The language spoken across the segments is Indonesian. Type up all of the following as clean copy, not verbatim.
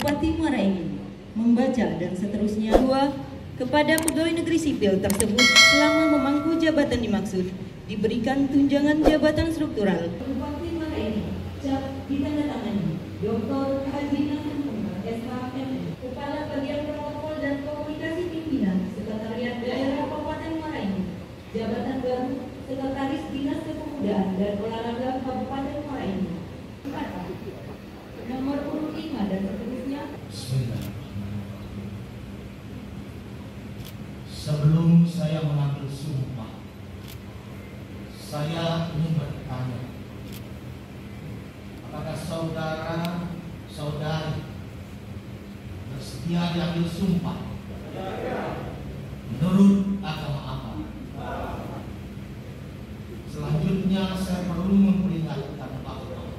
Bupati Muara Enim membaca dan seterusnya. 2. Kepada pegawai negeri sipil tersebut selama memangku jabatan dimaksud diberikan tunjangan jabatan struktural. Bupati Muara Enim cap ditandatangani Dr. Haji Nasrullah SHM, Kepala Bagian Protokol dan Komunikasi Pimpinan Sekretariat Daerah Kabupaten Muara Enim. Jabatan baru Sekretaris Dinas Kepemudaan dan Olahraga Kabupaten Muara Enim. Nomor urut 5 dan seterusnya. Sebelum saya mengambil sumpah, saya ingin bertanya, apakah saudara-saudari bersedia diambil sumpah menurut agama apa? Selanjutnya saya perlu memperingatkan bahwa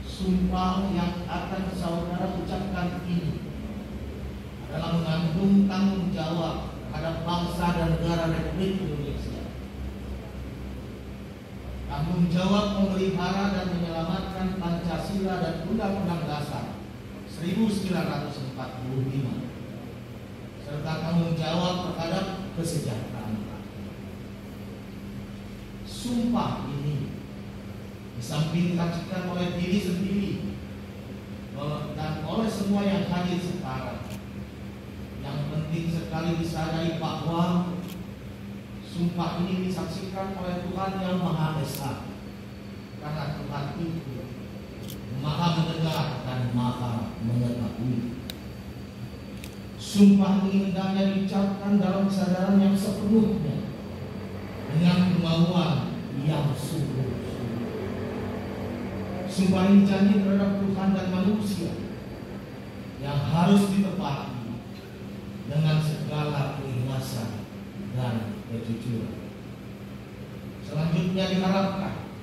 sumpah yang akan saudara ucapkan ini adalah mengandung tanggung jawab terhadap bangsa dan negara Republik Indonesia. Tanggung jawab memelihara dan menyelamatkan Pancasila dan Undang-Undang Dasar 1945, serta tanggung jawab terhadap kesejahteraan. Sumpah ini disamping disaksikan oleh diri sendiri dan oleh semua yang hadir sekarang. Yang penting sekali disadari bahwa sumpah ini disaksikan oleh Tuhan yang Maha Esa, karena Tuhan itu Maha mendengar dan Maha mengetahui. Sumpah ini hendaknya diucapkan dalam kesadaran yang sepenuhnya dengan kemauan yang sungguh. Sumpah ini janji terhadap Tuhan dan manusia yang harus ditepati dengan segala keikhlasan dan kejujuran. Selanjutnya diharapkan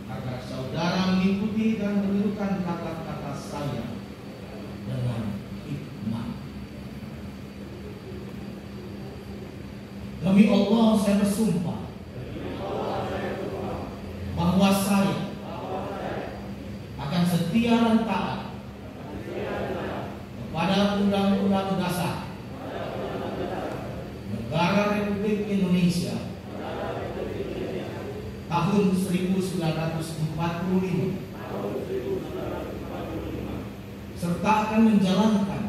agar saudara mengikuti dan menirukan kata-kata saya dengan hikmah. Demi Allah saya bersumpah bahwa saya akan setia dan taat kepada Undang-Undang Dasar Negara Republik Indonesia tahun 1945 serta akan menjalankan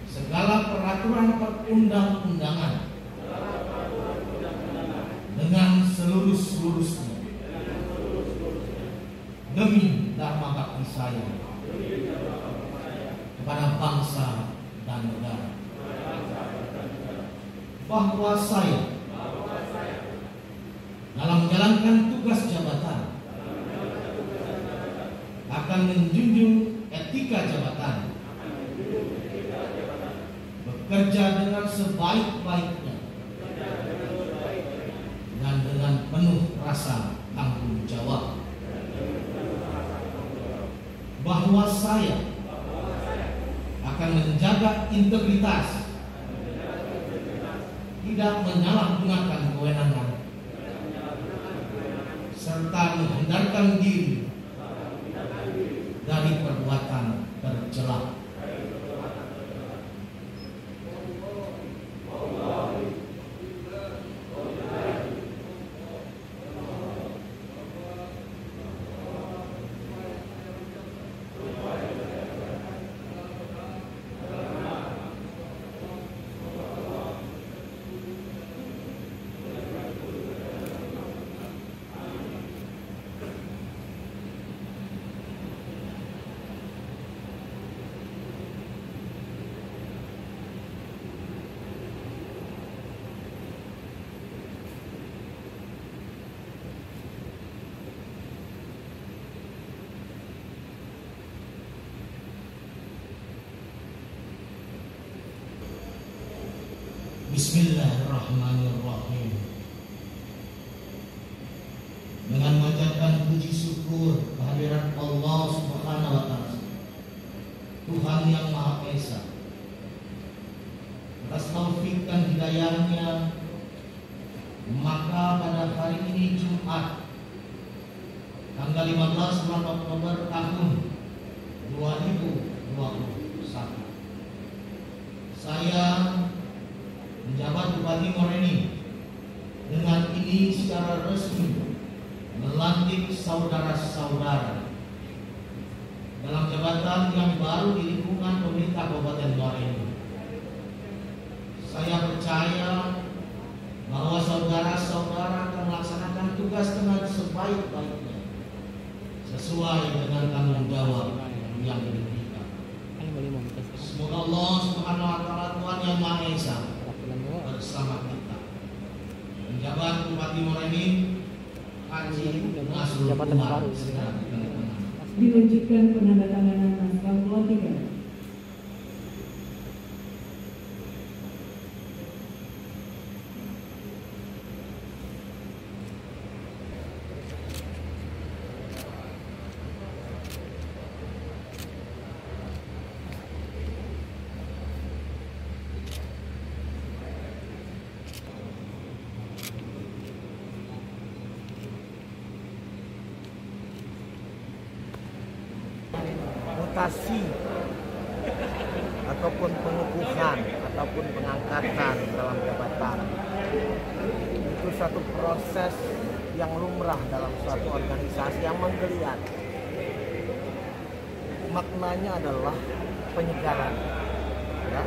segala peraturan perundang-undangan dengan seluruh-seluruhnya demi dharma bakti saya kepada bangsa dan negara. Bahwa saya dalam menjalankan tugas jabatan akan menjunjung etika jabatan, bekerja dengan sebaik-baiknya dan dengan penuh rasa tanggung jawab. Bahwa saya akan menjaga integritas, tidak menyalahgunakan kewenangan, serta menghindarkan diri dari perbuatan tercela. Bismillahirrahmanirrahim. Dengan mengucapkan puji syukur kehadirat Allah Subhanahu wa Ta'ala, Tuhan yang Maha Esa, atas taufik dan hidayahnya, maka pada hari ini Jumat tanggal 15 bulan Oktober tahun 2021. Saya menjabat Bupati Moreni dengan ini secara resmi melantik saudara-saudara dalam jabatan yang baru di lingkungan pemerintah Kabupaten Moreni. Saya percaya bahwa saudara-saudara akan melaksanakan tugas dengan sebaik-baiknya sesuai dengan tanggung jawab yang diberikan. Semoga Allah Subhanahu wa taala, Tuhan yang Maha Esa, bersama kita. Penjabat Bupati Moreni Haji Nasrul Umar dilanjutkan penandatanganan naskah pelantikan. Mutasi ataupun pengukuhan ataupun pengangkatan dalam jabatan itu satu proses yang lumrah dalam suatu organisasi yang menggeliat. Maknanya adalah penyegaran, ya.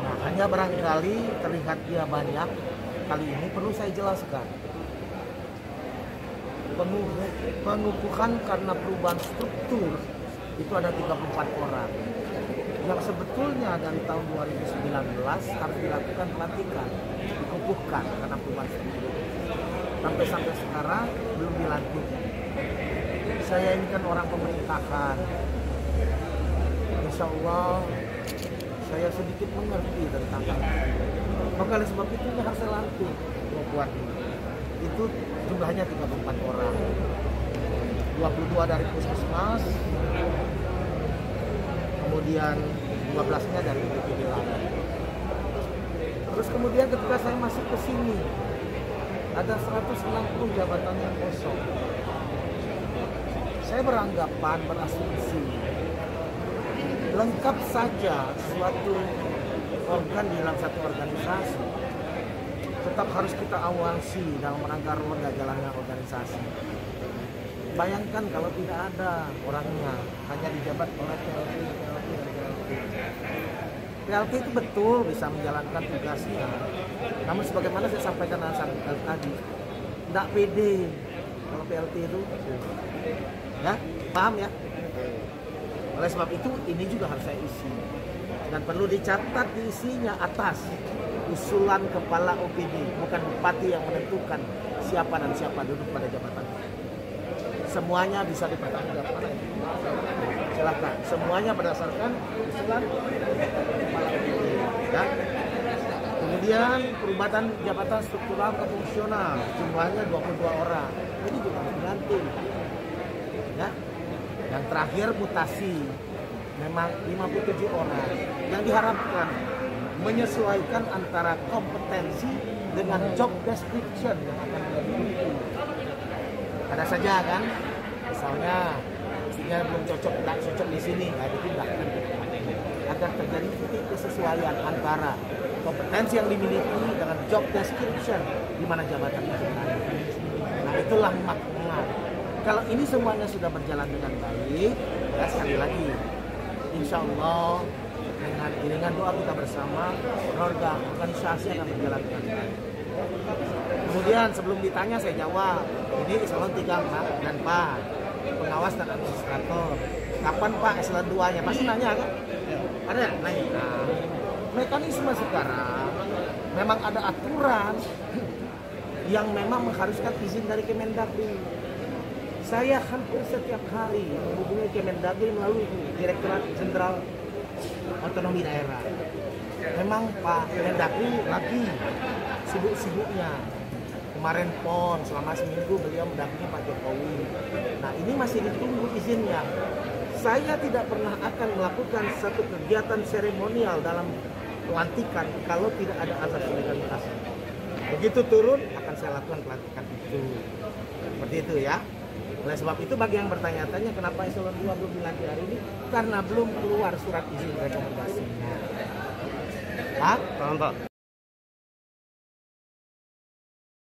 Nah, hanya barangkali terlihat dia banyak. Kali ini perlu saya jelaskan. Pengukuhan karena perubahan struktur itu ada 34 orang yang sebetulnya dari tahun 2019 harus dilakukan pelantikan, dikukuhkan karena perubahan struktur. Sampai sekarang belum dilantik. Saya ini kan orang pemerintahan, insya Allah saya sedikit mengerti tentang hal itu. Maka oleh sebab itu harus saya lantik buat ini. Itu jumlahnya 34 orang, 22 dari puskesmas, kemudian 12-nya dari BPD lain. Terus kemudian ketika saya masuk ke sini, ada 160 jabatan yang kosong. Saya beranggapan, berasumsi, lengkap saja suatu organ di dalam satu organisasi tetap harus kita awasi dalam rangka roda jalannya organisasi. Bayangkan kalau tidak ada orangnya, hanya dijabat oleh PLT. PLT itu betul bisa menjalankan tugasnya, namun sebagaimana saya sampaikan tadi, tidak pede kalau PLT itu, ya, paham ya? Oleh sebab itu ini juga harus saya isi dan perlu dicatat di isinya atas usulan kepala OPD, bukan bupati yang menentukan siapa dan siapa duduk pada jabatan. Semuanya bisa dipertanggungjawabkan. Silakan, semuanya berdasarkan usulan kepala OPD. Ya. Kemudian perubatan jabatan struktural ke fungsional, jumlahnya 22 orang. Ini juga harus diganti. Ya. Yang terakhir mutasi, memang 57 orang yang diharapkan menyesuaikan antara kompetensi dengan job description yang akan dimiliki. Ada saja kan, misalnya isinya belum cocok, tidak cocok di sini, nggak dipindahkan agar terjadi titik kesesuaian antara kompetensi yang dimiliki dengan job description di mana jabatan itu berada. Nah, itulah makna. Kalau ini semuanya sudah berjalan dengan baik, ya sekali lagi, insya Allah dengan iringan doa kita bersama, roda organisasi akan berjalan dengan baik. Kemudian sebelum ditanya saya jawab, ini eselon 3 Pak dan Pak, pengawas dan administrator. Kapan Pak eselon 2-nya? Pasti nanya kan? Ada yang nanya. Nah, mekanisme sekarang memang ada aturan yang memang mengharuskan izin dari Kemendagri. Saya hampir setiap hari menghubungi Kemendagri melalui Direktorat Jenderal Otonomi Daerah. Memang Pak Kemendagri lagi sibuk-sibuknya. Kemarin PON selama seminggu beliau mendampingi Pak Jokowi. Nah, ini masih ditunggu izinnya. Saya tidak pernah akan melakukan satu kegiatan seremonial dalam pelantikan kalau tidak ada azas legalitas. Begitu turun akan saya lakukan pelantikan itu. Seperti itu ya. Oleh sebab itu bagi yang bertanya-tanya kenapa eselon 2 belum dilantik hari ini, karena belum keluar surat izin rekomendasinya. Paham? Paham, Pak.